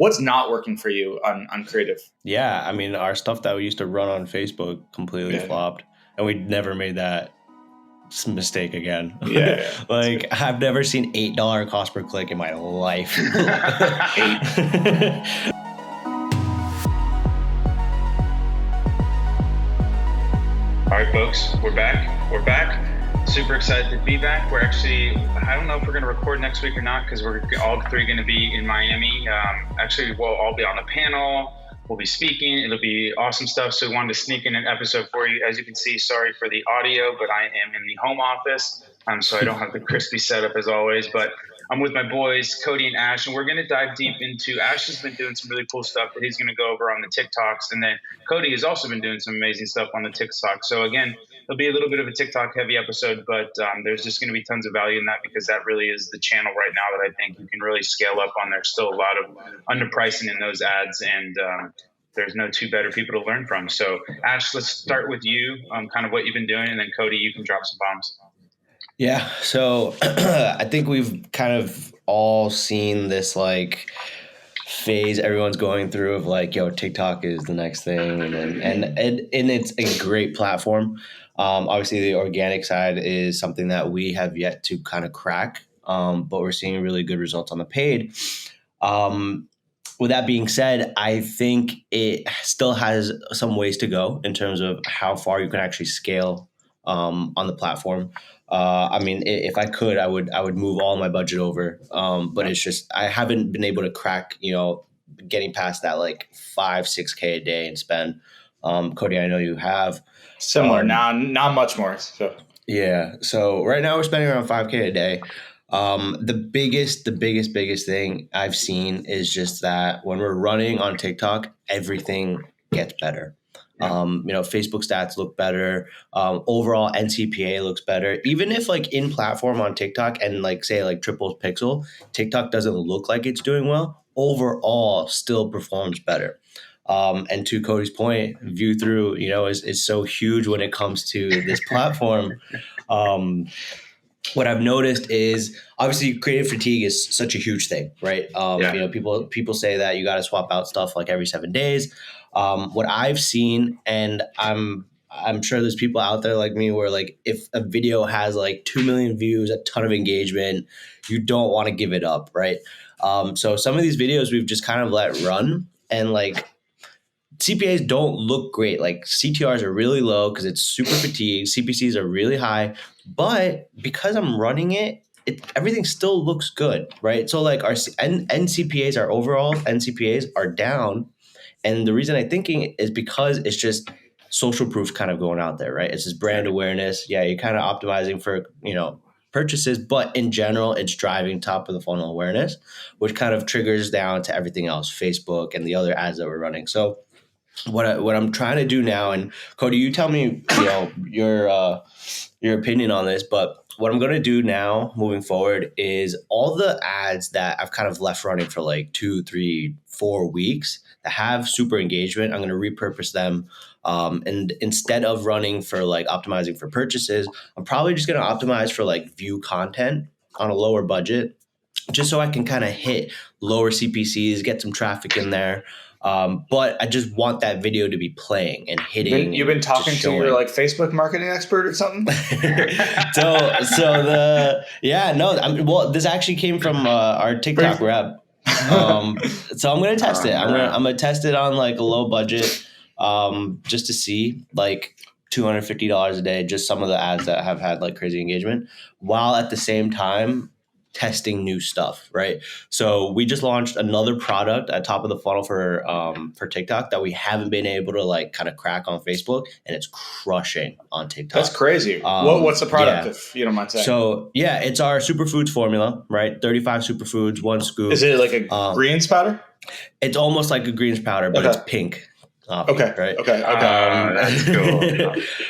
What's not working for you on creative? Yeah, I mean, our stuff that we used to run on Facebook completely flopped, and we never made that mistake again. Yeah. Like, I've never seen $8 cost per click in my life. All right, folks, we're back. Super excited to be back. We're actually, I don't know if we're going to record next week or not, because we're all three going to be in Miami. Actually, we'll all be on the panel. We'll be speaking. It'll be awesome stuff. So we wanted to sneak in an episode for you. As you can see, sorry for the audio, but I am in the home office, so I don't have the crispy setup as always. But I'm with my boys, Cody and Ash, and we're going to dive deep into, Ash has been doing some really cool stuff that he's going to go over on the TikToks. And then Cody has also been doing some amazing stuff on the TikTok. So again, it'll be a little bit of a TikTok heavy episode, but there's just going to be tons of value in that, because that really is the channel right now that I think you can really scale up on. There's still a lot of underpricing in those ads, and there's no two better people to learn from. So Ash, let's start with you, kind of what you've been doing, and then Cody, you can drop some bombs. Yeah, so I think we've kind of all seen this like phase everyone's going through of like, yo, TikTok is the next thing, and it's a great platform. Obviously, the organic side is something that we have yet to kind of crack, but we're seeing really good results on the paid. With that being said, I think it still has some ways to go in terms of how far you can actually scale on the platform. I mean, if I could, I would move all my budget over. But it's just, I haven't been able to crack, getting past that like 5-6K a day and spend. Cody, I know you have. Similar, not much more. So yeah. So right now we're spending around 5K a day. The biggest thing I've seen is just that when we're running on TikTok, everything gets better. Facebook stats look better. Overall NCPA looks better. Even if like in platform on TikTok and like say like triples pixel, TikTok doesn't look like it's doing well, overall still performs better. And to Cody's point, view through, is so huge when it comes to this platform. What I've noticed is obviously creative fatigue is such a huge thing, right? People say that you got to swap out stuff like every 7 days. What I've seen, and I'm sure there's people out there like me where like if a video has like 2 million views, a ton of engagement, you don't want to give it up, right? So some of these videos we've just kind of let run, and like CPAs don't look great. Like CTRs are really low because it's super fatigued. CPCs are really high, but because I'm running it, everything still looks good, right? So like our NCPAs, our overall NCPAs are down. And the reason I'm thinking is because it's just social proof kind of going out there, right? It's just brand awareness. Yeah, you're kind of optimizing for, purchases, but in general, it's driving top of the funnel awareness, which kind of triggers down to everything else, Facebook and the other ads that we're running. So what I'm trying to do now, and Cody, you tell me, your opinion on this, but what I'm going to do now moving forward is all the ads that I've kind of left running for like 2, 3, 4 weeks that have super engagement, I'm going to repurpose them. And instead of running for like optimizing for purchases, I'm probably just going to optimize for like view content on a lower budget, just so I can kind of hit lower CPCs, get some traffic in there. But I just want that video to be playing and hitting. You've been talking to your like Facebook marketing expert or something? This actually came from our TikTok rep. So I'm gonna test it. I'm gonna test it on like a low budget, just to see like $250 a day, just some of the ads that have had like crazy engagement, while at the same time testing new stuff, right? So we just launched another product at top of the funnel for TikTok that we haven't been able to like kind of crack on Facebook, and it's crushing on TikTok. That's crazy. What's the product, if you don't mind saying? So yeah, it's our superfoods formula, right? 35 superfoods, 1 scoop. Is it like a greens powder? It's almost like a greens powder, but it's pink. Okay. Right. Okay. That's cool.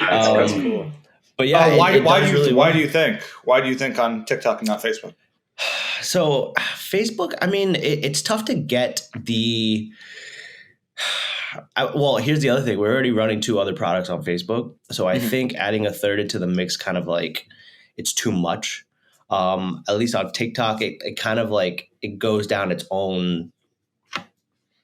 That's cool. But yeah, why do you think on TikTok and not Facebook? So Facebook, I mean, it's tough to get the. Well, here's the other thing. We're already running 2 other products on Facebook, so I think adding a third into the mix kind of like it's too much. At least on TikTok, it kind of like it goes down its own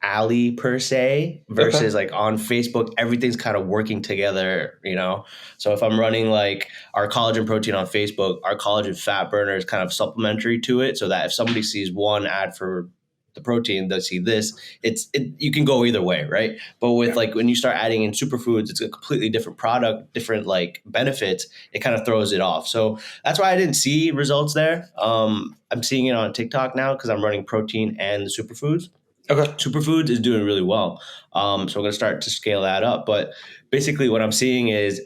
alley per se versus like on Facebook, everything's kind of working together, you know? So if I'm running like our collagen protein on Facebook, our collagen fat burner is kind of supplementary to it, so that if somebody sees one ad for the protein, they'll see this. You can go either way, right? But with like when you start adding in superfoods, it's a completely different product, different like benefits. It kind of throws it off. So that's why I didn't see results there. I'm seeing it on TikTok now because I'm running protein and the superfoods. Okay. Superfoods is doing really well. So I'm going to start to scale that up. But basically what I'm seeing is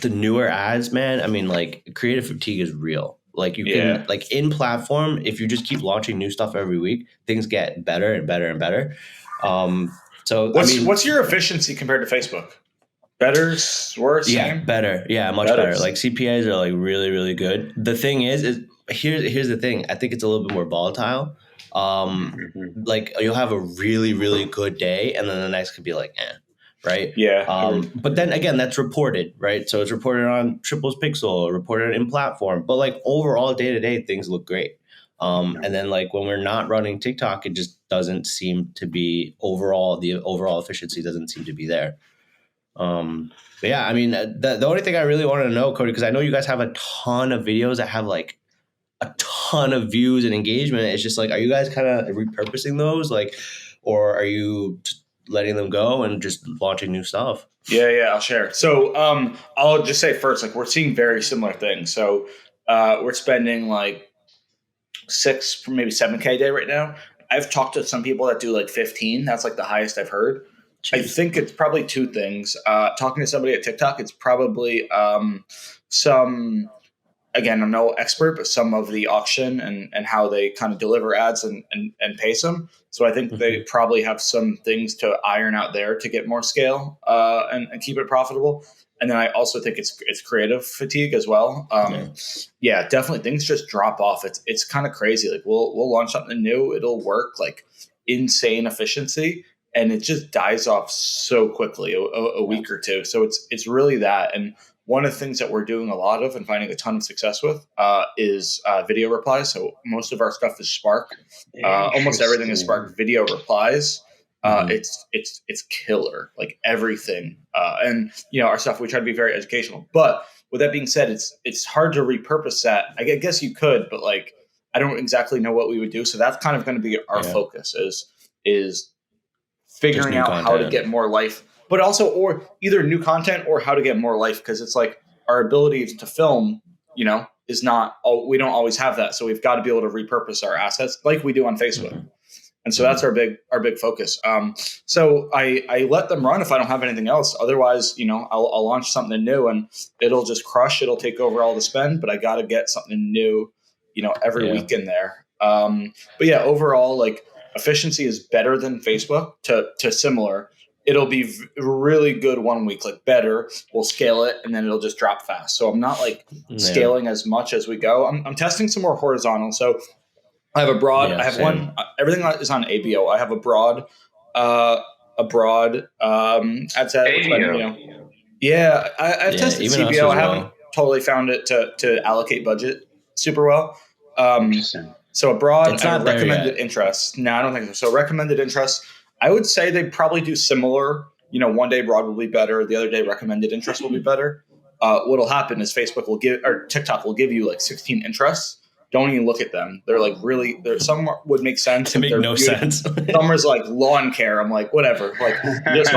the newer ads, man. I mean, like creative fatigue is real. Like you can like in platform, if you just keep launching new stuff every week, things get better and better and better. So what's your efficiency compared to Facebook? Better, worse? Yeah, same? better. Yeah, much better. Like CPAs are like really, really good. The thing is here's the thing. I think it's a little bit more volatile. Like you'll have a really, really good day, and then the next could be like, right? Yeah. But then again, that's reported, right? So it's reported on Triples Pixel, reported in platform. But like overall, day to day, things look great. And then like when we're not running TikTok, it just doesn't seem to be the overall efficiency doesn't seem to be there. But yeah, I mean, the only thing I really wanted to know, Cody, because I know you guys have a ton of videos that have like a ton of views and engagement. It's just like, are you guys kind of repurposing those, like, or are you just letting them go and just launching new stuff? Yeah, I'll share. So I'll just say first, like we're seeing very similar things. So we're spending like 6, maybe 7K a day right now. I've talked to some people that do like 15. That's like the highest I've heard. Jeez. I think it's probably two things. Talking to somebody at TikTok, it's probably some, again, I'm no expert, but some of the auction and how they kind of deliver ads and pace them. So I think they probably have some things to iron out there to get more scale and keep it profitable. And then I also think it's creative fatigue as well. Yeah, definitely things just drop off. It's kind of crazy. Like we'll launch something new, it'll work like insane efficiency, and it just dies off so quickly, a week or two. So it's really that. And one of the things that we're doing a lot of and finding a ton of success with is video replies. So most of our stuff is Spark. Almost everything is Spark video replies. It's killer, like everything. And you know, our stuff, we try to be very educational. But with that being said, it's hard to repurpose that. I guess you could, but like I don't exactly know what we would do. So that's kind of going to be our focus is figuring out content, how to get more life, but also or either new content or how to get more life, because it's like our ability to film, you know, is not we don't always have that. So we've got to be able to repurpose our assets like we do on Facebook. And so that's our big focus. So I let them run if I don't have anything else. Otherwise, you know, I'll launch something new and it'll just crush. It'll take over all the spend, but I got to get something new, you know, every week in there. But yeah, overall, like efficiency is better than Facebook to similar. It'll be really good one week, like better. We'll scale it and then it'll just drop fast. So I'm not like scaling as much as we go. I'm testing some more horizontal. So I have a broad. I have one. Everything is on ABO. I have a broad ad set. Which, you know, yeah, I've tested CBO. I haven't totally found it to allocate budget super well. So a broad recommended interest. No, I don't think so. So recommended interest, I would say they probably do similar. You know, one day broad will be better. The other day recommended interest will be better. What'll happen is Facebook will give, or TikTok will give you like 16 interests. Don't even look at them. They're like really, some would make sense. They make no sense. Some is like lawn care. I'm like, whatever. Like, just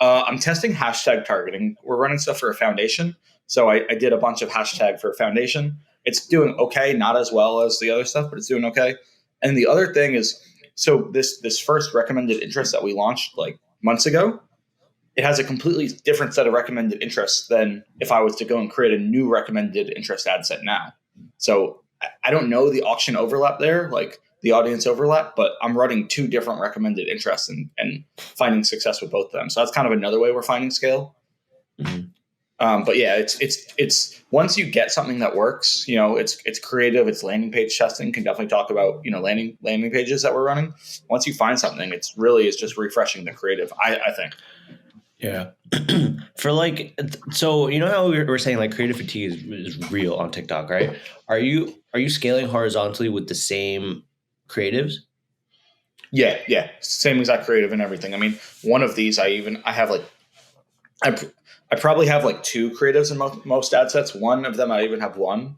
I'm testing hashtag targeting. We're running stuff for a foundation. So I did a bunch of hashtag for a foundation. It's doing okay, not as well as the other stuff, but it's doing okay. And the other thing is, so this first recommended interest that we launched like months ago, it has a completely different set of recommended interests than if I was to go and create a new recommended interest ad set now. So I don't know the auction overlap there, like the audience overlap, but I'm running two different recommended interests and finding success with both of them. So that's kind of another way we're finding scale. But yeah, it's once you get something that works, you know, it's creative, it's landing page testing. Can definitely talk about, you know, landing pages that we're running. Once you find something, it's just refreshing the creative, I think. Yeah. For like, so you know how we were saying like creative fatigue is real on TikTok, right? Are you scaling horizontally with the same creatives? Yeah, same exact creative and everything. I mean, one of these I have like I probably have like two creatives in most ad sets. One of them I even have one.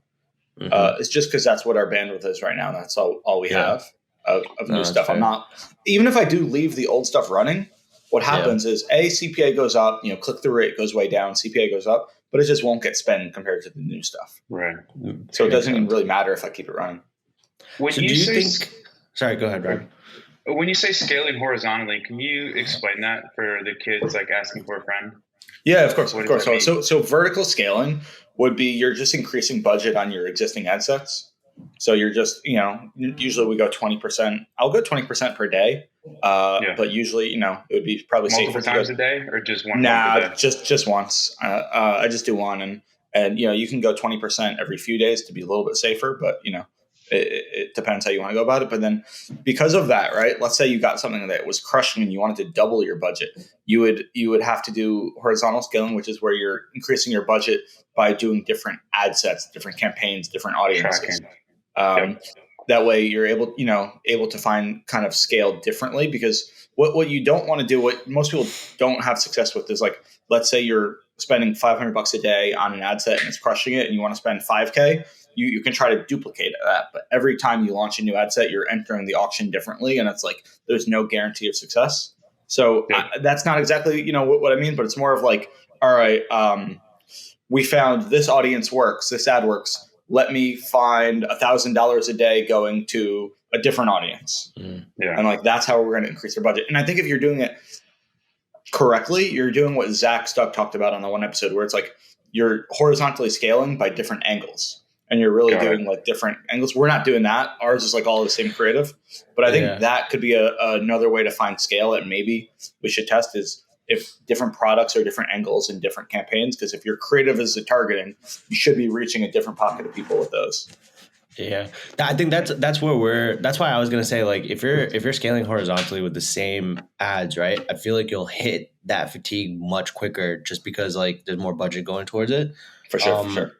It's just because that's what our bandwidth is right now. That's all we have of new stuff. Fair. I'm not, even if I do leave the old stuff running, what happens is CPA goes up, click through rate goes way down, CPA goes up, but it just won't get spent compared to the new stuff. Right. So it doesn't even really matter if I keep it running. When you think? Sorry, go ahead, Rob. When you say scaling horizontally, can you explain that for the kids like asking for a friend? Yeah, of course. So vertical scaling would be you're just increasing budget on your existing ad sets. So you're just, usually we go 20%. I'll go 20% per day. But usually, it would be probably multiple times a day or just one? Nah, just once. I just do one, and you can go 20% every few days to be a little bit safer, but it depends how you want to go about it. But then because of that, right? Let's say you got something that was crushing and you wanted to double your budget. You would have to do horizontal scaling, which is where you're increasing your budget by doing different ad sets, different campaigns, different audiences. That way you're able to find kind of scale differently, because what you don't want to do, what most people don't have success with, is like, let's say you're spending $500 a day on an ad set and it's crushing it and you want to spend 5K. You can try to duplicate that, but every time you launch a new ad set, you're entering the auction differently, and it's like there's no guarantee of success. So that's not exactly what I mean, but it's more of like, all right, we found this audience works, this ad works. Let me find $1,000 a day going to a different audience, and like that's how we're going to increase our budget. And I think if you're doing it correctly, you're doing what Zach Stuck talked about on the one episode, where it's like you're horizontally scaling by different angles. And you're really doing like different angles. We're not doing that. Ours is like all the same creative. But I think that could be another way to find scale that maybe we should test, is if different products are different angles and different campaigns. Because if your creative is the targeting, you should be reaching a different pocket of people with those. Yeah, I think that's where that's why I was gonna say, like, if you're scaling horizontally with the same ads, right? I feel like you'll hit that fatigue much quicker, just because like there's more budget going towards it. For sure.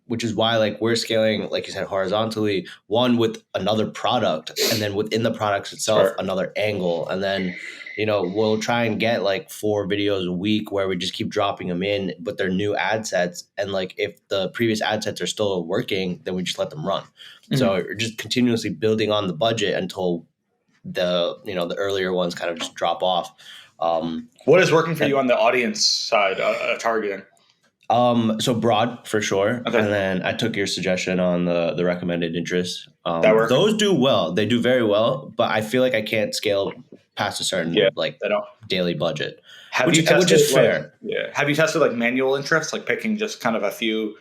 Which is why, like, we're scaling, like you said, horizontally, one with another product, and then within the products itself, another angle. And then, we'll try and get like 4 videos a week where we just keep dropping them in, but they're new ad sets. And like, if the previous ad sets are still working, then we just let them run. Mm-hmm. So we're just continuously building on the budget until the earlier ones kind of just drop off. What is working for you on the audience side, targeting? So broad for sure. Okay. And then I took your suggestion on the recommended interest. That works. Those do well. They do very well, but I feel like I can't scale past a certain daily budget. Which is fair. Have you tested like manual interest, like picking just kind of a few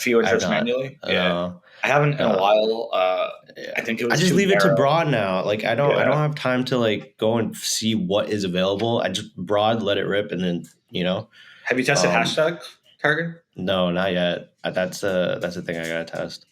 interests manually? I haven't in a while. I think it was. I just leave it to broad now. Like I don't have time to like go and see what is available. I just broad, let it rip, and then Have you tested hashtag targeting? No, not yet. That's the thing I gotta test.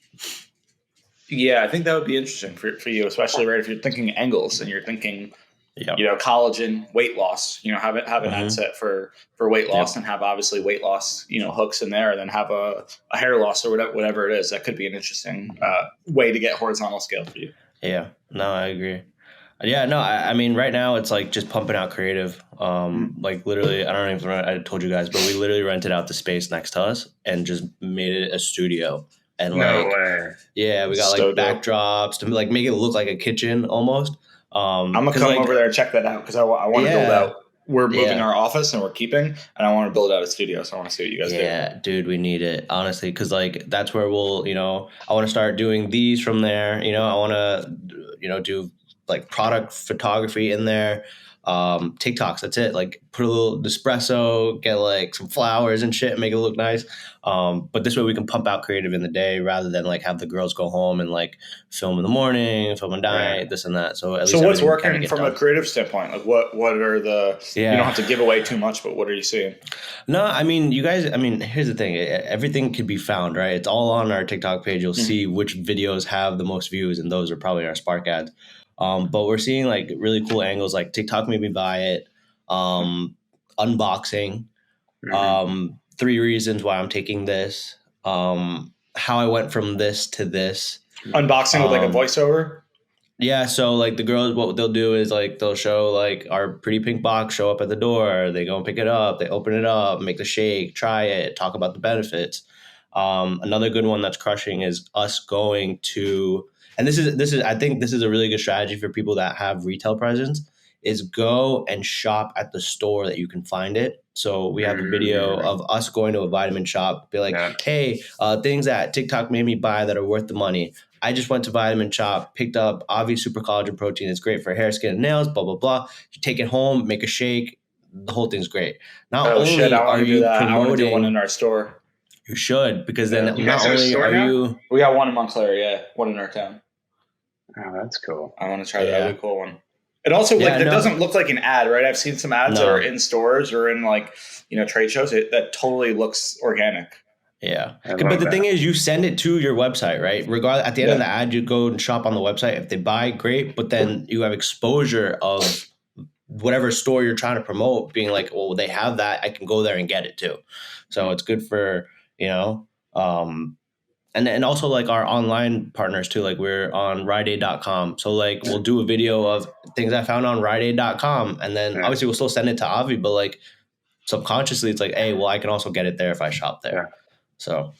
Yeah, I think that would be interesting for you, especially right if you're thinking angles and you're thinking, collagen, weight loss. Have an ad set for weight loss, and have obviously weight loss hooks in there, and then have a hair loss or whatever it is. That could be an interesting way to get horizontal scale for you. Yeah, no, I agree. Yeah, no, I mean, right now it's like just pumping out creative. Like literally, I don't know if I told you guys, but we literally rented out the space next to us and just made it a studio. And no way. Yeah, we got like backdrops to like make it look like a kitchen almost. I'm gonna come over there and check that out, because I want to build out. We're moving our office and we're keeping, and I want to build out a studio. So I want to see what you guys do. Yeah, dude, we need it, honestly, because like that's where we'll, I want to start doing these from there. I want to, do like product photography in there. TikToks, that's it. Like put a little espresso, get like some flowers and shit, make it look nice. But this way we can pump out creative in the day rather than like have the girls go home and like film in the morning, film at night, this and that. So at least what's working from a creative standpoint? Like what are the, you don't have to give away too much, but what are you seeing? No, I mean, you guys, here's the thing. Everything can be found, right? It's all on our TikTok page. You'll see which videos have the most views, and those are probably our Spark ads. But we're seeing like really cool angles, like TikTok made me buy it, unboxing, 3 reasons why I'm taking this, how I went from this to this. Unboxing with like a voiceover? Yeah, so like the girls, what they'll do is like they'll show like our pretty pink box, show up at the door. They go and pick it up. They open it up, make the shake, try it, talk about the benefits. Another good one that's crushing is us going to, and this is I think this is a really good strategy for people that have retail presence. Is go and shop at the store that you can find it. So we have a video of us going to a vitamin shop, be like, hey, things that TikTok made me buy that are worth the money. I just went to Vitamin Shop, picked up Avi Super Collagen Protein. It's great for hair, skin, and nails, blah, blah, blah. You take it home, make a shake. The whole thing's great. Not only I want are to do you that. I want to do one promoting, in our store. you should, because then You not guys have a only store are now? you, We got one in Montclair, yeah. One in our town. Oh, that's cool. I want to try that. Yeah. That'd be a cool one. It also it doesn't look like an ad, right? I've seen some ads that are in stores or in like, trade shows. That totally looks organic. Yeah. But the thing is, you send it to your website, right? Regardless, at the end of the ad, you go and shop on the website. If they buy, great. But then you have exposure of whatever store you're trying to promote being like, well, they have that. I can go there and get it too. So it's good for, and also like our online partners too. Like we're on rideaid.com. So like we'll do a video of things I found on rideaid.com. And then obviously we'll still send it to Avi, but like subconsciously it's like, hey, well, I can also get it there if I shop there. Yeah. So,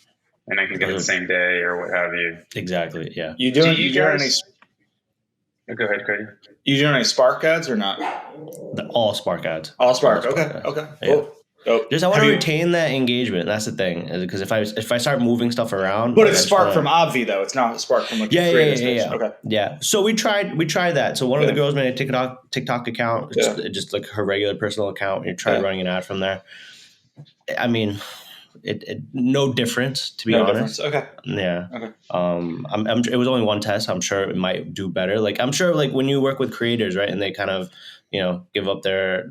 and I can get it the same day or what have you. Exactly. Yeah. You doing any? Go ahead, Cody. You doing any Spark ads or not? All Spark ads. All Spark. Okay. Cool. Yeah. Just I want to retain that engagement. That's the thing, because if I start moving stuff around, but it's Spark from Obvi though. It's not Spark from like yeah. Okay. Yeah. So we tried that. So one of the girls made a TikTok account, just like her regular personal account. And you tried running an ad from there. I mean, it no difference, to be honest. Okay. Yeah. Okay. It was only one test. I'm sure it might do better. Like I'm sure, like when you work with creators, right, and they kind of, give up their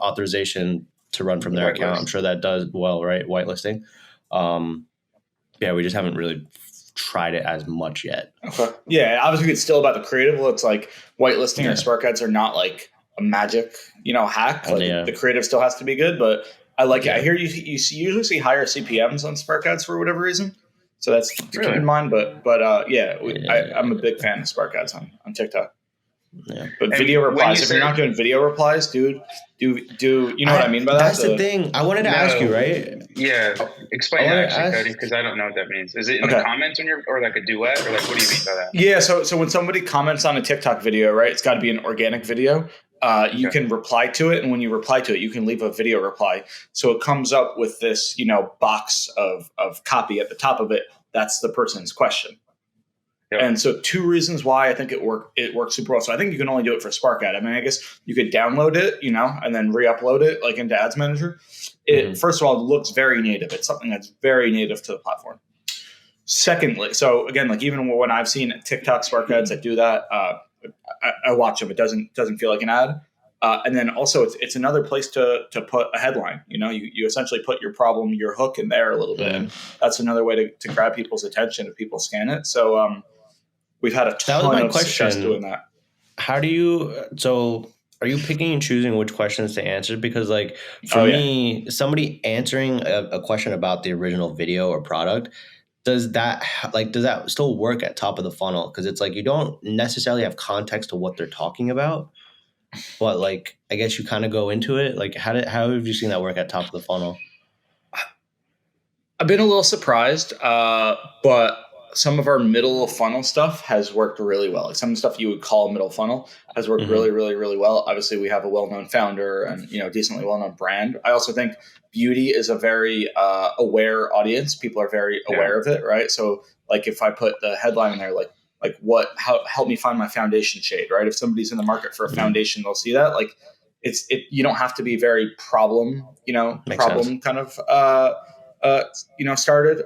authorization to run from their account. I'm sure that does well, right? Whitelisting. Yeah, we just haven't really tried it as much yet. Okay. Yeah, obviously it's still about the creative. It's like whitelisting or Spark ads are not like a magic, hack. Like the creative still has to be good, but I like it. I hear you usually see higher CPMs on Spark ads for whatever reason. So that's to keep in mind. But I'm a big fan of Spark ads on TikTok. Yeah. But video replies, if you're not doing video replies, dude, do you know what I mean by that? That's the thing. I wanted to ask you, right? Yeah. Explain that actually, Cody, because I don't know what that means. Is it in the comments or like a duet, or like what do you mean by that? Yeah, so when somebody comments on a TikTok video, right, it's got to be an organic video. You can reply to it, and when you reply to it, you can leave a video reply. So it comes up with this, box of copy at the top of it. That's the person's question. Yep. And so 2 reasons why I think it works super well. So I think you can only do it for Spark Ad. I mean, I guess you could download it, and then re-upload it like into Ads Manager. First of all, it looks very native. It's something that's very native to the platform. Secondly, so again, like even when I've seen TikTok Spark Ads that do that, I watch them. It doesn't feel like an ad. And then also it's another place to put a headline. You essentially put your problem, your hook in there a little bit. And that's another way to grab people's attention if people scan it. So we've had a ton of success doing that. How do you are you picking and choosing which questions to answer? Because like for me, somebody answering a question about the original video or product, does that still work at top of the funnel? Because it's like you don't necessarily have context to what they're talking about, but like I guess you kind of go into it. Like how have you seen that work at top of the funnel? I've been a little surprised, but some of our middle funnel stuff has worked really well. Like some stuff you would call middle funnel has worked really, really, really well. Obviously, we have a well-known founder and decently well-known brand. I also think beauty is a very aware audience. People are very aware of it, right? So, like if I put the headline in there, like how help me find my foundation shade, right? If somebody's in the market for a foundation, they'll see that. Like you don't have to be very problem sense. Kind of. Started.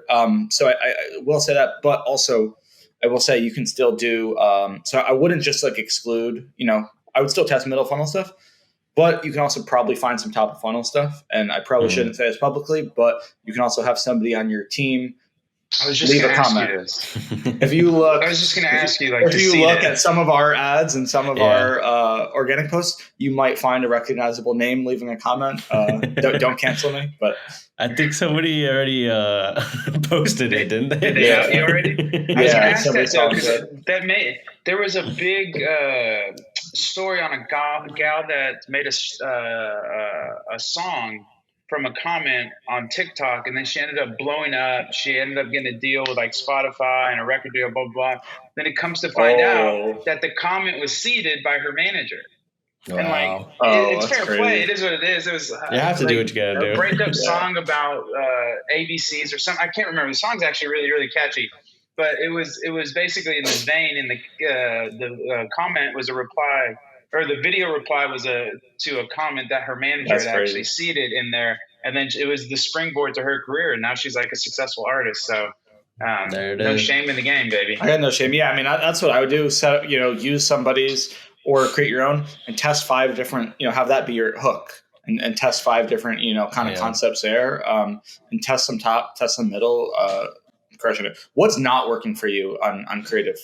So I will say that, but also I will say you can still do, so I wouldn't just like exclude, I would still test middle funnel stuff, but you can also probably find some top of funnel stuff. And I probably shouldn't say this publicly, but you can also have somebody on your team I was just leave going a to ask you comment. this. If you look, I was just going to ask you, like, if you look at some of our ads and some of our organic posts, you might find a recognizable name leaving a comment. Don't cancel me, but I think somebody already posted it, didn't they? Did they out you already? I was going to ask that though, because there was a big story on a gal that made a song from a comment on TikTok, and then she ended up blowing up. She ended up getting a deal with like Spotify and a record deal, blah, blah, blah. Then it comes to find out that the comment was seeded by her manager. Wow. And like, it's fair crazy. play. It is what it is. It was you have to do what you gotta do. A breakup song about ABCs or something. I can't remember. The song's actually really, really catchy. But it was basically in this vein. And the comment was a reply, or the video reply was to a comment that her manager had actually seeded in there, and then it was the springboard to her career, and now she's like a successful artist. So no shame in the game, baby. I got no shame. Yeah, I mean that's what I would do. Set use somebody's or create your own and test 5 different. Have that be your hook. And test 5 different, kind of concepts there, and test some top, test some middle, crushing it. What's not working for you on creative?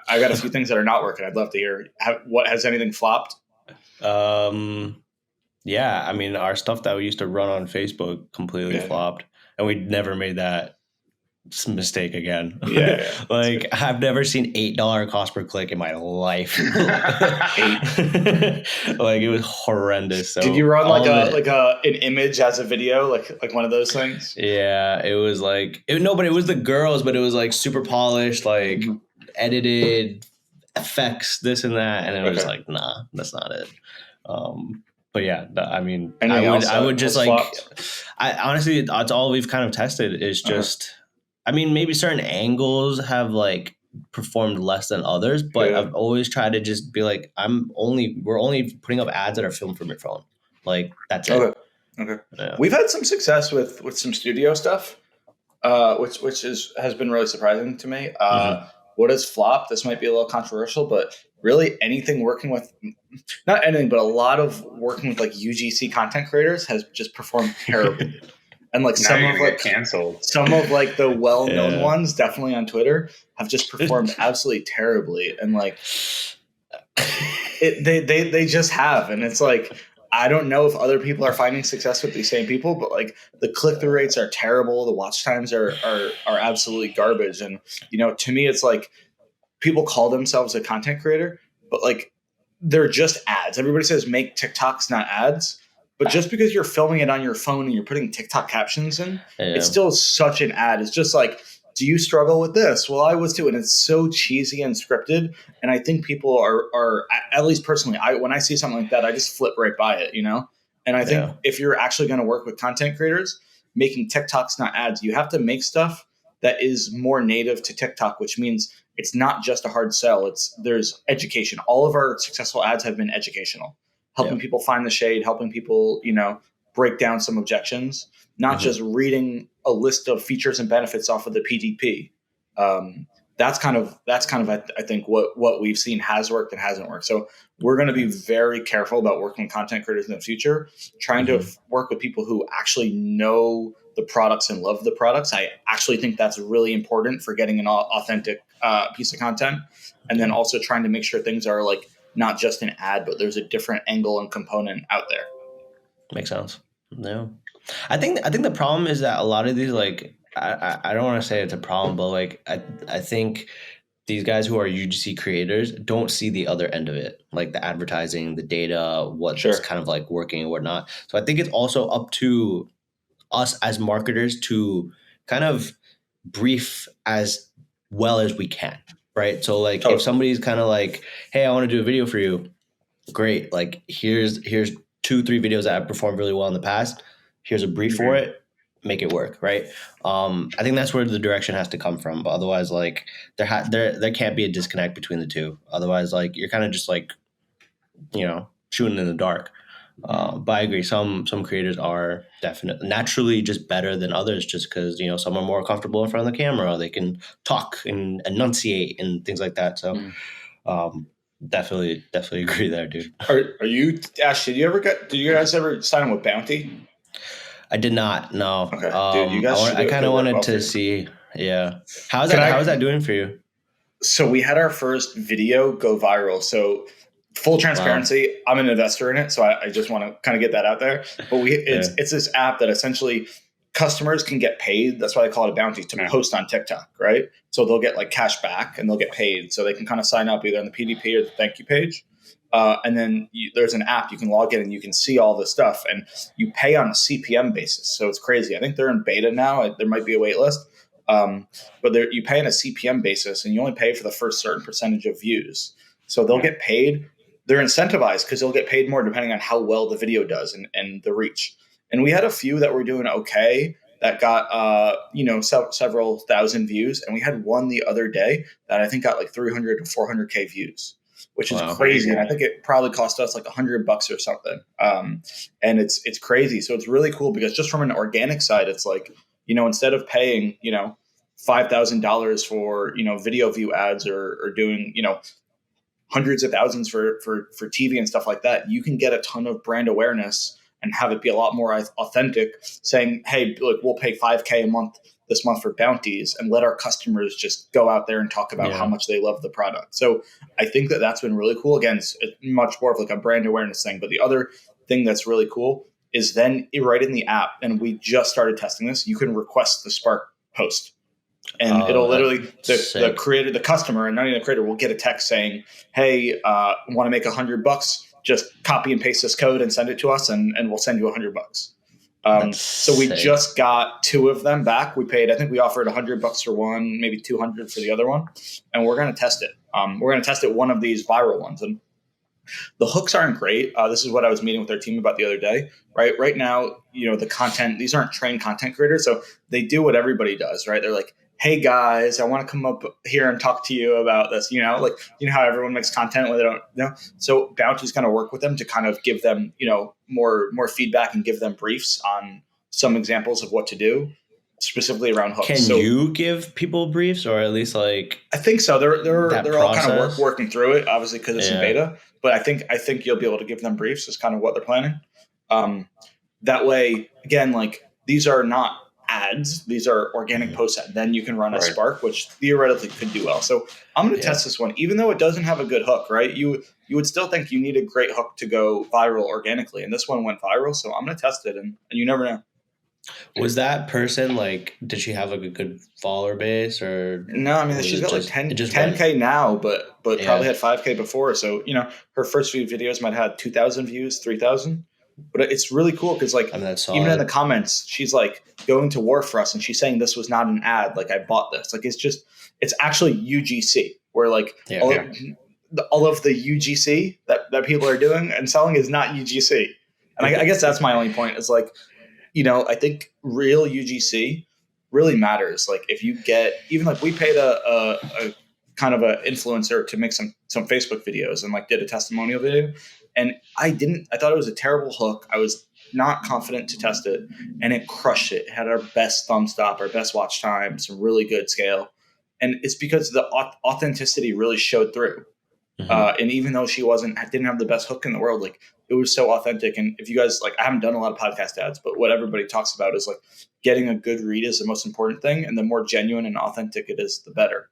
I got a few things that are not working. I'd love to hear. What has anything flopped? Yeah, I mean, our stuff that we used to run on Facebook completely flopped, and we never made that mistake again. Yeah. Like I've never seen $8 cost per click in my life. Like it was horrendous. So did you run an image as a video, like one of those things? Yeah, it was like but it was the girls, but it was like super polished, like edited effects, this and that, and it was like, nah, that's not it. But yeah, I mean, I would just like, I honestly, that's all we've kind of tested is just. I mean, maybe certain angles have like performed less than others, but I've always tried to just be like, we're only putting up ads that are filmed from your phone. Like that's it. Okay. Yeah. We've had some success with some studio stuff, which has been really surprising to me. What has flopped? This might be a little controversial, but really anything working with, not anything, but a lot of working with like UGC content creators has just performed terribly. And like some of the well-known ones, definitely on Twitter, have just performed absolutely terribly. And like they just have. And it's like, I don't know if other people are finding success with these same people, but like the click-through rates are terrible. The watch times are absolutely garbage. And to me, it's like people call themselves a content creator, but like they're just ads. Everybody says make TikToks, not ads. But just because you're filming it on your phone and you're putting TikTok captions in, it's still such an ad. It's just like, do you struggle with this? Well, I was too. And it's so cheesy and scripted. And I think people are at least personally, when I see something like that, I just flip right by it, And I think if you're actually going to work with content creators, making TikToks, not ads, you have to make stuff that is more native to TikTok, which means it's not just a hard sell. There's education. All of our successful ads have been educational. Helping people find the shade, helping people, break down some objections, not just reading a list of features and benefits off of the PDP. That's kind of I think what we've seen has worked and hasn't worked. So we're going to be very careful about working with content creators in the future, trying to work with people who actually know the products and love the products. I actually think that's really important for getting an authentic piece of content, and then also trying to make sure things are like not just an ad, but there's a different angle and component out there. Makes sense. No, I think the problem is that a lot of these, like, I don't want to say it's a problem, but like I think these guys who are UGC creators don't see the other end of it, like the advertising, the data, what's kind of like working and whatnot. So I think it's also up to us as marketers to kind of brief as well as we can. Right. So like if somebody's kind of like, hey, I want to do a video for you. Great. Like here's 2-3 videos that have performed really well in the past. Here's a brief for it. Make it work. Right. I think that's where the direction has to come from. But otherwise, like there can't be a disconnect between the two. Otherwise, like you're kind of just like, shooting in the dark. But I agree. Some creators are definitely naturally just better than others, just because some are more comfortable in front of the camera. They can talk and enunciate and things like that. So, definitely agree there, dude. Are you, Ash? Did you guys ever sign on with Bounty? I did not. No. Okay, dude, you guys. I kind of wanted to see. Yeah. How is that doing for you? So we had our first video go viral. So full transparency, wow. I'm an investor in it, so I just want to kind of get that out there. But it's this app that essentially customers can get paid. That's why they call it a bounty to post on TikTok, right? So they'll get like cash back and they'll get paid. So they can kind of sign up either on the PDP or the thank you page. And then there's an app you can log in and you can see all this stuff, and you pay on a CPM basis. So it's crazy. I think they're in beta now. There might be a wait list. But you pay on a CPM basis, and you only pay for the first certain percentage of views. So they'll get paid. They're incentivized because they'll get paid more depending on how well the video does and the reach. And we had a few that were doing okay that got several thousand views, and we had one the other day that I think got like 300 to 400K views, which is crazy. And I think it probably cost us like $100 or something. And it's crazy. So it's really cool because just from an organic side, it's like, instead of paying, $5,000 for, video view ads or doing, hundreds of thousands for TV and stuff like that, you can get a ton of brand awareness and have it be a lot more authentic, saying, hey, look, we'll pay $5K this month for bounties, and let our customers just go out there and talk about how much they love the product. So I think that's been really cool. Again, it's much more of like a brand awareness thing. But the other thing that's really cool is then right in the app, and we just started testing this, you can request the Spark post. And it'll literally, the creator, the customer, and not even the creator, will get a text saying, hey, want to make $100? Just copy and paste this code and send it to us, and we'll send you $100. So we just got 2 of them back. We paid, I think we offered $100 for one, maybe 200 for the other one. And we're going to test it. We're going to test it one of these viral ones. And the hooks aren't great. This is what I was meeting with our team about the other day. Right now, the content, these aren't trained content creators. So they do what everybody does, right? They're like, hey guys, I want to come up here and talk to you about this, how everyone makes content when they don't know. So Bounty's going to work with them to kind of give them, more feedback and give them briefs on some examples of what to do, specifically around hooks. Can you give people briefs, or at least like? I think so. They're all kind of working through it, obviously, because it's in beta. But I think you'll be able to give them briefs. Is kind of what they're planning. That way, again, like these are not ads, these are organic posts that then you can run a Spark, which theoretically could do well. So I'm going to test this one, even though it doesn't have a good hook, right? You would still think you need a great hook to go viral organically, and this one went viral. So I'm going to test it, and you never know. Was that person like? Did she have like a good follower base, or no? I mean, she's got like 10K now, but probably had 5K before. So her first few videos might have had 2,000 views, 3,000. But it's really cool because even in the comments, she's like going to war for us, and she's saying this was not an ad. Like, I bought this. Like, it's actually UGC, where like all of the UGC that people are doing and selling is not UGC. And I guess that's my only point. Is like, I think real UGC really matters. Like, if you get, even like we paid a kind of an influencer to make some Facebook videos and like did a testimonial video. And I thought it was a terrible hook. I was not confident to test it, and it crushed it. It had our best thumb stop, our best watch time, some really good scale. And it's because the authenticity really showed through. Mm-hmm. And even though she didn't have the best hook in the world, like it was so authentic. And if you guys I haven't done a lot of podcast ads, but what everybody talks about is like getting a good read is the most important thing. And the more genuine and authentic it is, the better.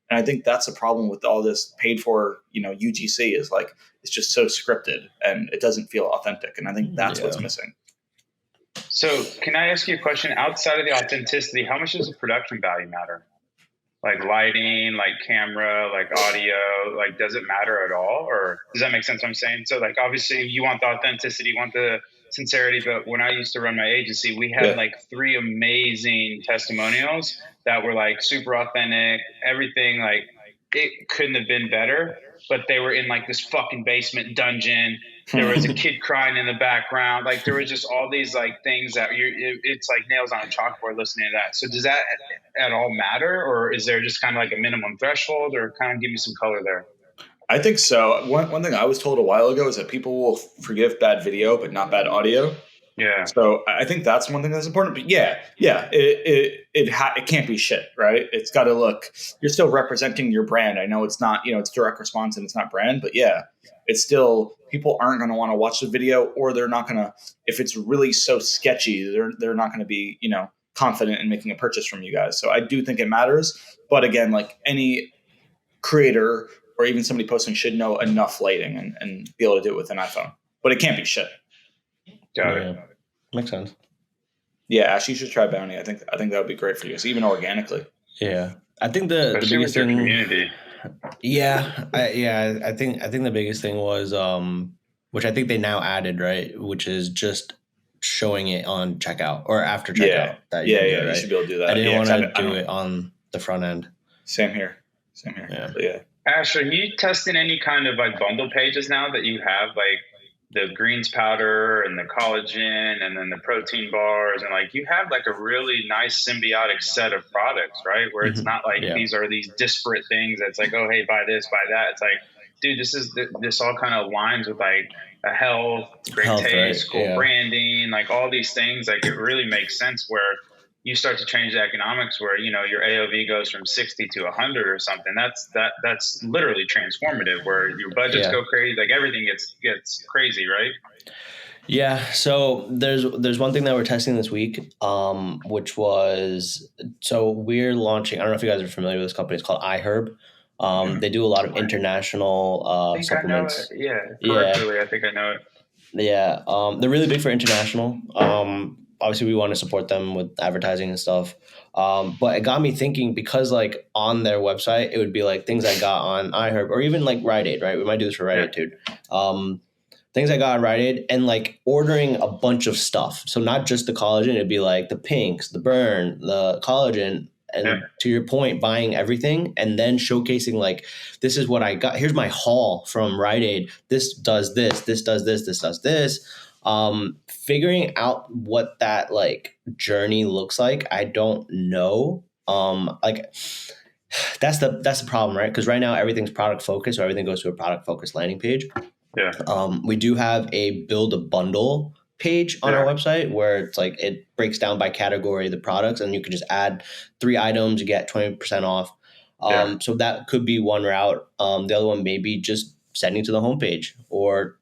And I think that's a problem with all this paid for, UGC is like, it's just so scripted and it doesn't feel authentic. And I think that's what's missing. So can I ask you a question? Outside of the authenticity, how much does the production value matter? Like lighting, like camera, like audio, like does it matter at all? Or does that make sense what I'm saying? So like, obviously you want the authenticity, you want the sincerity, but when I used to run my agency, we had like 3 amazing testimonials that were like super authentic, everything, like it couldn't have been better, but they were in like this fucking basement dungeon. There was a kid crying in the background. Like there was just all these like things that it's like nails on a chalkboard listening to that. So does that at all matter, or is there just kind of like a minimum threshold, or kind of give me some color there? I think so. One thing I was told a while ago is that people will forgive bad video, but not bad audio. Yeah. So I think that's one thing that's important. But it can't be shit, right? It's got to look. You're still representing your brand. I know it's not, it's direct response and it's not brand, but it's still, people aren't going to want to watch the video, or they're not going to. If it's really so sketchy, they're not going to be confident in making a purchase from you guys. So I do think it matters. But again, like any creator or even somebody posting should know enough lighting and be able to do it with an iPhone. But it can't be shit. Got it. Makes sense. Yeah, Ash, you should try Bounty. I think that would be great for you, so even organically. Yeah, I think the biggest thing. Community. I think the biggest thing was which I think they now added, right, which is just showing it on checkout or after checkout. You should be able to do that. I didn't want to do it on the front end. Same here. Yeah. But yeah. Ash, are you testing any kind of like bundle pages now that you have, like the greens powder and the collagen and then the protein bars, and like you have like a really nice symbiotic set of products, right? Where it's not like these are these disparate things that's like, oh, hey, buy this, buy that. It's like, dude, this all kind of aligns with like a health, great taste, right? cool branding, like all these things. Like it really makes sense where you start to change the economics where, you know, your AOV goes from 60 to 100 or something. That's literally transformative where your budgets go crazy. Like everything gets crazy, right? Yeah. So there's one thing that we're testing this week, which was, so we're launching, I don't know if you guys are familiar with this company. It's called iHerb. They do a lot of international supplements. I think I know it. Yeah. They're really big for international. Obviously we want to support them with advertising and stuff. But it got me thinking, because like on their website, it would be like things I got on iHerb or even like Rite Aid, right? We might do this for Rite Aid too. Things I got on Rite Aid and like ordering a bunch of stuff. So not just the collagen, it'd be like the pinks, the burn, the collagen, and to your point, buying everything and then showcasing like, this is what I got. Here's my haul from Rite Aid. This does this, this does this, this does this. Figuring out what that like journey looks like, I don't know. Like that's the problem, right? Because right now everything's product focused, or everything goes to a product focused landing page. Yeah. We do have a build a bundle page on our website where it's like it breaks down by category of the products, and you can just add 3 items, you get 20% off. So that could be one route. The other one may be just sending to the homepage, or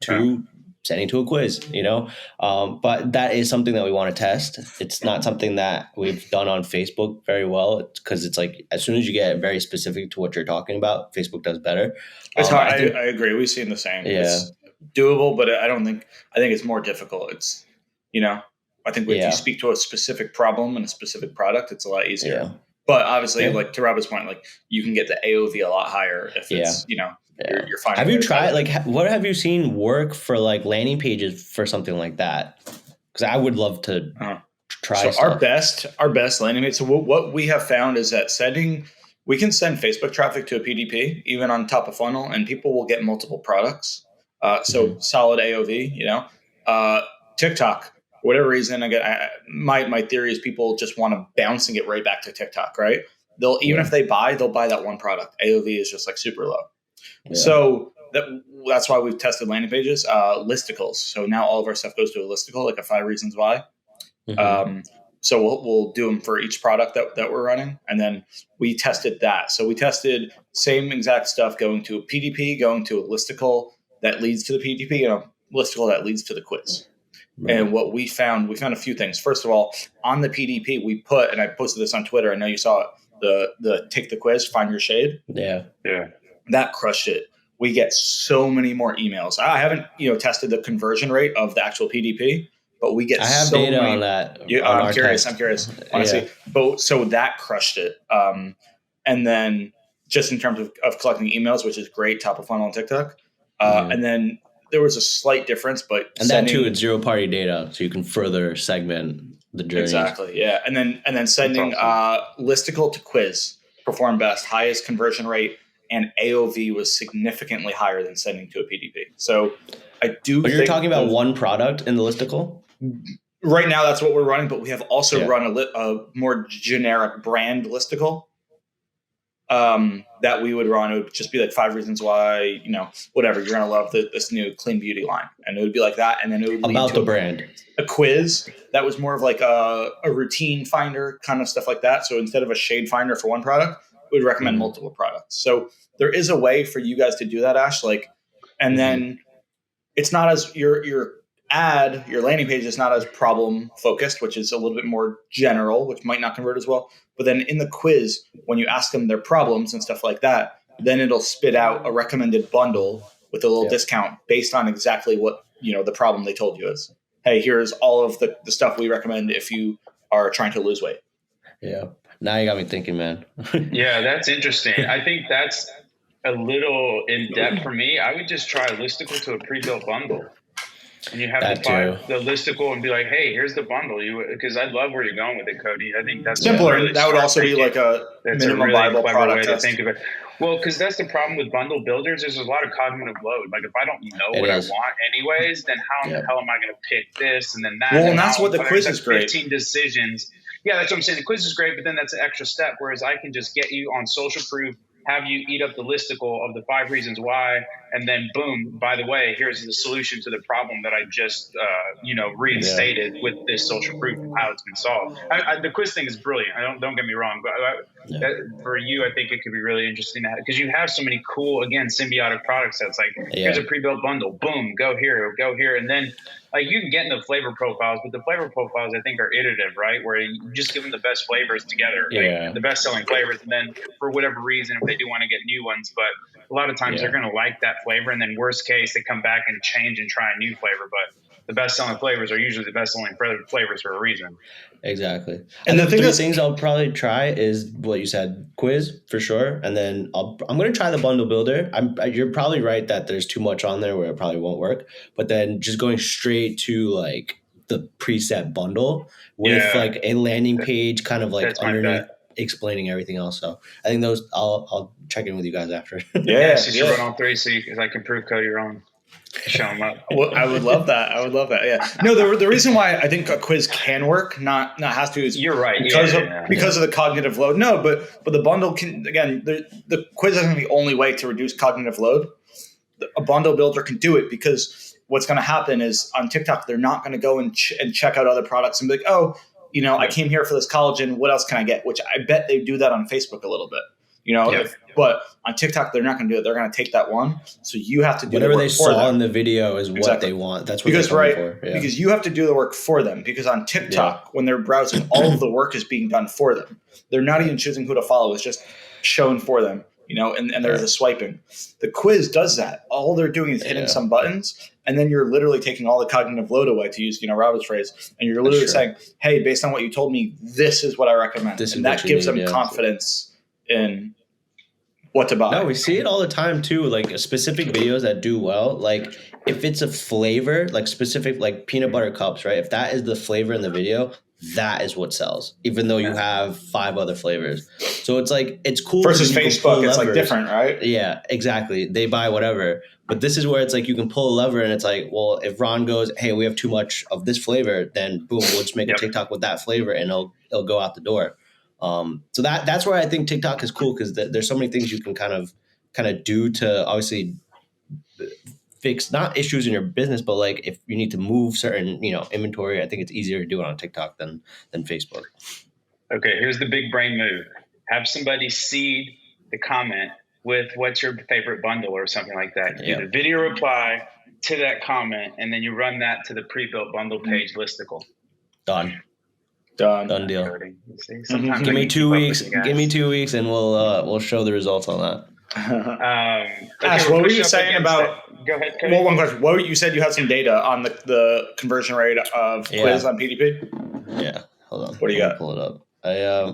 sending to a quiz, you know? But that is something that we want to test. It's not something that we've done on Facebook very well, because it's like, as soon as you get very specific to what you're talking about, Facebook does better. It's hard. I agree. We've seen the same. Yeah. It's doable, but I think it's more difficult. It's, you know, I think if you speak to a specific problem and a specific product, it's a lot easier. Yeah. But obviously, like to Robert's point, like you can get the AOV a lot higher if it's, you know, you're fine. Have you tried, like, what have you seen work for like landing pages for something like that? Because I would love to try. So our best landing page. So what we have found is that we can send Facebook traffic to a PDP, even on top of funnel, and people will get multiple products. So solid AOV, you know, TikTok. For whatever reason, again, my theory is people just want to bounce and get right back to TikTok, right? They'll if they buy, they'll buy that one product. AOV is just like super low. Yeah. So that's why we've tested landing pages, listicles. So now all of our stuff goes to a listicle, like a 5 reasons why. So we'll do them for each product that we're running. And then we tested that. So we tested same exact stuff going to a PDP, going to a listicle that leads to the PDP, and a listicle that leads to the quiz. Right. And what we found a few things. First of all, on the PDP, we put, and I posted this on Twitter, I know you saw it, the take the quiz, find your shade. Yeah. That crushed it. We get so many more emails. I haven't, tested the conversion rate of the actual PDP, but we get I have so data many, on that. I'm curious, honestly. But so that crushed it. And then just in terms of collecting emails, which is great, top of funnel on TikTok. And then there was a slight difference, but that too, it's 0-party data, so you can further segment the journey. Exactly, yeah. And then sending awesome. Listicle to quiz performed best, highest conversion rate, and AOV was significantly higher than sending to a PDP. So I do. But you're talking about one product in the listicle? Right now, that's what we're running, but we have also run a more generic brand listicle that we would run. It would just be like 5 reasons why, whatever, you're going to love this new clean beauty line. And it would be like that. And then it would lead about to the brand. A quiz that was more of like a routine finder kind of stuff like that. So instead of a shade finder for one product, we would recommend multiple products. So there is a way for you guys to do that, Ash. Then it's not as you're ad, your landing page is not as problem focused, which is a little bit more general, which might not convert as well. But then in the quiz, when you ask them their problems and stuff like that, then it'll spit out a recommended bundle with a little discount based on exactly what, the problem they told you is. Hey, here's all of the stuff we recommend if you are trying to lose weight. Yeah. Now you got me thinking, man. Yeah, that's interesting. I think that's a little in depth for me. I would just try a listicle to a pre-built bundle. And you have to buy the listicle and be like, hey, here's the bundle. Because I love where you're going with it, Cody. I think that's simpler. Really that would also be like a minimum viable product way to think of it. Well, because that's the problem with bundle builders. There's a lot of cognitive load. Like if I don't know what I want anyways, then how in the hell am I going to pick this and then that? Well, and that's what the quiz is great. 15 decisions. Yeah, that's what I'm saying. The quiz is great, but then that's an extra step. Whereas I can just get you on social proof, have you eat up the listicle of the 5 reasons why, and then boom, by the way, here's the solution to the problem that I just, reinstated with this social proof of how it's been solved. The quiz thing is brilliant. Don't get me wrong, but for you, I think it could be really interesting because you have so many cool, again, symbiotic products. That's like, here's a pre-built bundle, boom, go here, and then like you can get into flavor profiles, but the flavor profiles I think are iterative, right? Where you just give them the best flavors together, like the best selling flavors, and then for whatever reason, if they do want to get new ones, but a lot of times they're going to like that flavor, and then worst case they come back and change and try a new flavor. But the best selling flavors are usually the best selling flavors for a reason. Exactly. And the things I'll probably try is what you said, quiz for sure, and then I'm going to try the bundle builder. You're probably right that there's too much on there where it probably won't work, but then just going straight to like the preset bundle with like a landing page kind of like underneath explaining everything else. So I think those I'll check in with you guys after. So you should run all 3 so I can prove Cody wrong. Show them up. Well, I would love that. Yeah. No, the reason why I think a quiz can work, not has to, is you're right because of the cognitive load. No, but the bundle can, again, the quiz isn't the only way to reduce cognitive load. A bundle builder can do it because what's going to happen is on TikTok they're not going to go and check out other products and be like, oh, I came here for this collagen. What else can I get? Which I bet they do that on Facebook a little bit. But on TikTok, they're not going to do it. They're going to take that one. So you have to do whatever the work they saw in the video is what they want. That's what they're going for. Yeah. Because you have to do the work for them. Because on TikTok, when they're browsing, all of the work is being done for them. They're not even choosing who to follow. It's just shown for them. And there's a swiping. The quiz does that. All they're doing is hitting some buttons, and then you're literally taking all the cognitive load away, to use Robert's phrase, and you're literally saying, "Hey, based on what you told me, this is what I recommend," and that gives them confidence in what to buy. No, we see it all the time too. Like specific videos that do well, like if it's a flavor, like specific, like peanut butter cups, right? If that is the flavor in the video, that is what sells, even though you have 5 other flavors. So it's like, it's cool. Versus Facebook, it's like different, right? Yeah, exactly. They buy whatever. But this is where it's like you can pull a lever and it's like, well, if Ron goes, hey, we have too much of this flavor, then boom, we'll just make a TikTok with that flavor and it'll go out the door. So that's where I think TikTok is cool, because there's so many things you can kind of do to obviously fix not issues in your business, but like if you need to move certain inventory, I think it's easier to do it on TikTok than Facebook. Okay, here's the big brain move: have somebody seed the comment with what's your favorite bundle or something like that. You do the video reply to that comment, and then you run that to the pre-built bundle page listicle. Done deal. Give me 2 weeks. Give me 2 weeks, and we'll show the results on that. Ash, what were you saying about? Go ahead, Cody. Well, one question. You said you had some data on the conversion rate of quiz on PDP? Yeah. Hold on. What do you got? Pull it up.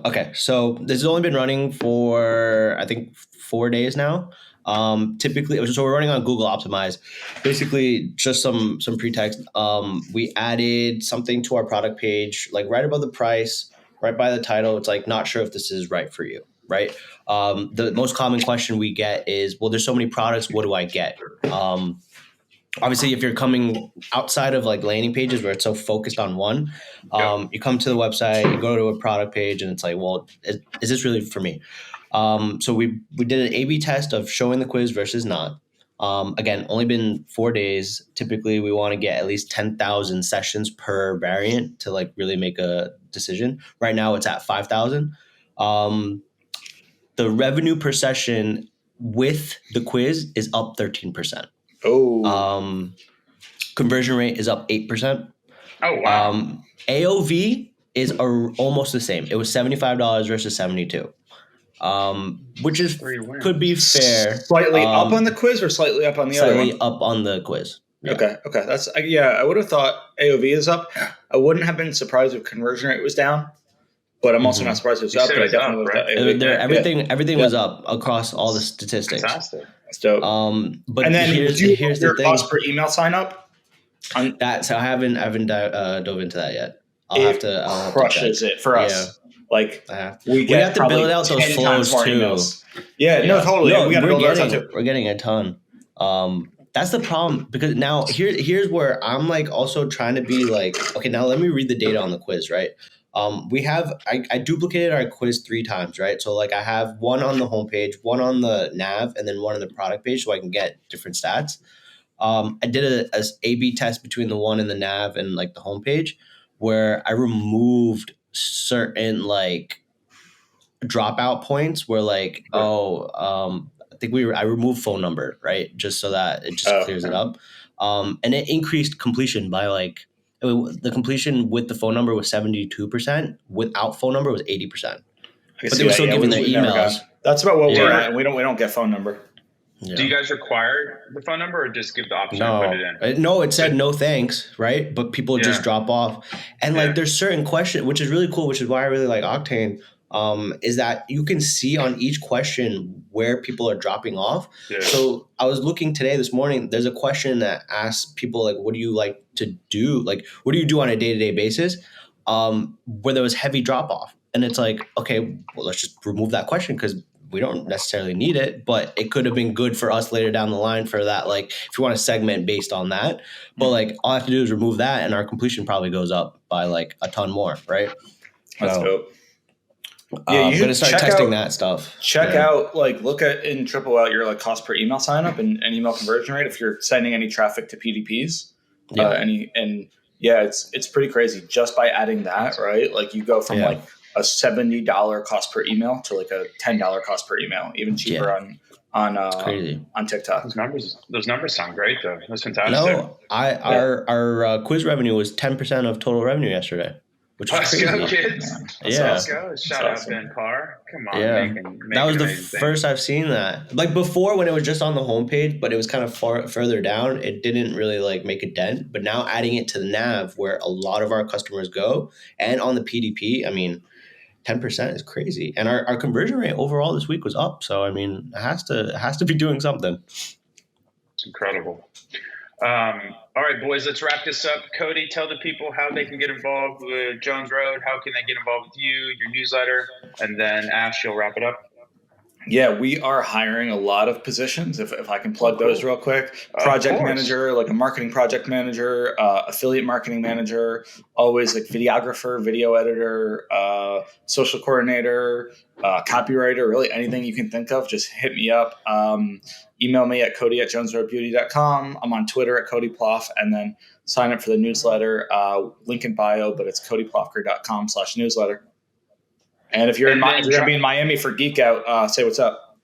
Okay, so this has only been running for I think 4 days now. Typically, so we're running on Google Optimize. Basically, just some pretext. We added something to our product page, like right above the price, right by the title. It's like, not sure if this is right for you, right? The most common question we get is, well, there's so many products. What do I get? Obviously, if you're coming outside of like landing pages where it's so focused on one, you come to the website, you go to a product page, and it's like, well, is this really for me? So we did an A/B test of showing the quiz versus not. Again, only been 4 days. Typically, we want to get at least 10,000 sessions per variant to like really make a decision. Right now, it's at 5,000. The revenue per session with the quiz is up 13%. Oh, conversion rate is up 8%. Oh, wow. AOV is almost the same. It was $75 versus $72, which is could be fair. Slightly up on the quiz or slightly up on the other one? Slightly up on the quiz. Yeah. Okay. That's I would have thought AOV is up. I wouldn't have been surprised if conversion rate was down, but I'm also not surprised it was up. But I definitely would have thought AOV. Everything was up across all the statistics. Fantastic. That's dope. But and then here's your the thing. cost per email sign up. So I haven't dove into that yet. I'll have to crushes it for us. Yeah. Like we have to build out those flows too. Emails. Yeah, no, totally. No, we got to build those out too. We're getting a ton. That's the problem, because now here's where I'm like also trying to be like, okay, now let me read the data on the quiz, right? I duplicated our quiz 3 times, right? So like I have one on the homepage, one on the nav, and then one on the product page, so I can get different stats. I did a A/B test between the one in the nav and like the homepage, where I removed certain like dropout points where like, I removed phone number, right? Just so that it just clears it up. And it increased completion by like, the completion with the phone number was 72%. Without phone number was 80%. But they were still giving their emails. That's about what we're at. We don't get phone number. Yeah. Do you guys require the phone number or just give the option to put it in? No, it said no thanks, right? But people just drop off. And like there's certain questions, which is really cool, which is why I really like Octane, is that you can see on each question where people are dropping off. Yeah. So I was looking this morning, there's a question that asks people like, what do you like to do? Like, what do you do on a day-to-day basis? Where there was heavy drop off. And it's like, okay, well, let's just remove that question because we don't necessarily need it, but it could have been good for us later down the line for that. Like if you want to segment based on that, but like all I have to do is remove that and our completion probably goes up by like a ton more. Right. That's dope. Yeah, you start testing that stuff. Check out, like, look at in Triple Out your like cost per email sign up and email conversion rate if you're sending any traffic to PDPs. It's pretty crazy just by adding that, right? Like you go from like a $70 cost per email to like a $10 cost per email, even cheaper on TikTok. Those numbers sound great though. That's fantastic. No, our quiz revenue was 10% of total revenue yesterday. Which is crazy. Let's go, kids. Let's go. Shout out Ben Parr. Come on. Yeah. That was the first I've seen that. Like before when it was just on the homepage, but it was kind of further down, it didn't really like make a dent. But now adding it to the nav where a lot of our customers go and on the PDP, I mean, 10% is crazy. And our conversion rate overall this week was up. So, I mean, it has to be doing something. It's incredible. All right, boys, let's wrap this up. Cody, tell the people how they can get involved with Jones Road. How can they get involved with you, your newsletter? And then Ash, you'll wrap it up. Yeah, we are hiring a lot of positions. If I can plug those real quick. Project manager, like a marketing project manager, affiliate marketing manager, always like videographer, video editor, social coordinator, copywriter, really anything you can think of, just hit me up. Email me at cody@jonesroadbeauty.com. I'm on Twitter at CodyPloff, and then sign up for the newsletter. Link in bio, but it's codyploffgrid.com/newsletter. And if you're going to be in Miami for Geek Out, say what's up.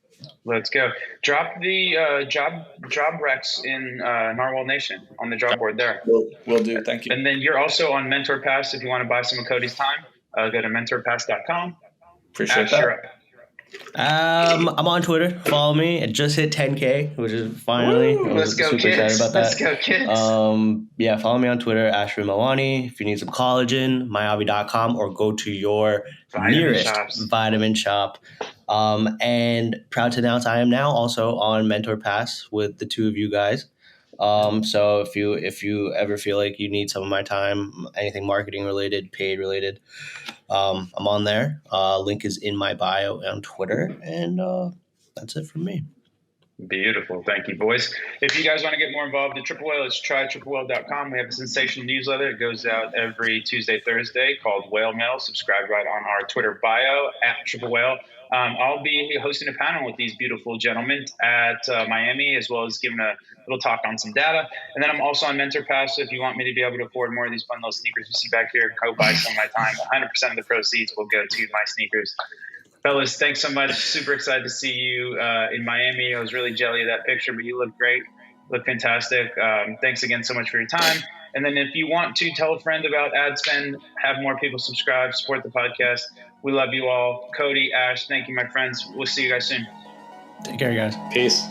Let's go. Drop the job recs in Narwhal Nation on the job board there. We'll do. Thank you. And then you're also on Mentor Pass if you want to buy some of Cody's time. Go to mentorpass.com. Appreciate that. I'm on Twitter. Follow me. It just hit 10K, which is finally. Let's go, kids. Excited about that. Let's go, kids. Follow me on Twitter, Ashri Mawani. If you need some collagen, myavi.com, or go to your nearest vitamin shop. And proud to announce I am now also on Mentor Pass with the two of you guys. So if you ever feel like you need some of my time, anything marketing related, paid related, I'm on there. Link is in my bio on Twitter, and that's it from me. Beautiful. Thank you, boys. If you guys want to get more involved in Triple Whale, let's try triplewhale.com. We have a sensational newsletter. It goes out every Tuesday, Thursday called Whale Mail. Subscribe right on our Twitter bio at Triple Whale. I'll be hosting a panel with these beautiful gentlemen at Miami, as well as giving a little talk on some data. And then I'm also on Mentor Pass. So if you want me to be able to afford more of these fun little sneakers you see back here, go buy some of my time. 100% of the proceeds will go to my sneakers. Fellas, thanks so much. Super excited to see you in Miami. I was really jelly of that picture, but you look great. look fantastic. Thanks again so much for your time. And then if you want to tell a friend about ad spend, have more people subscribe, support the podcast. We love you all. Cody, Ash, thank you, my friends. We'll see you guys soon. Take care, guys. Peace.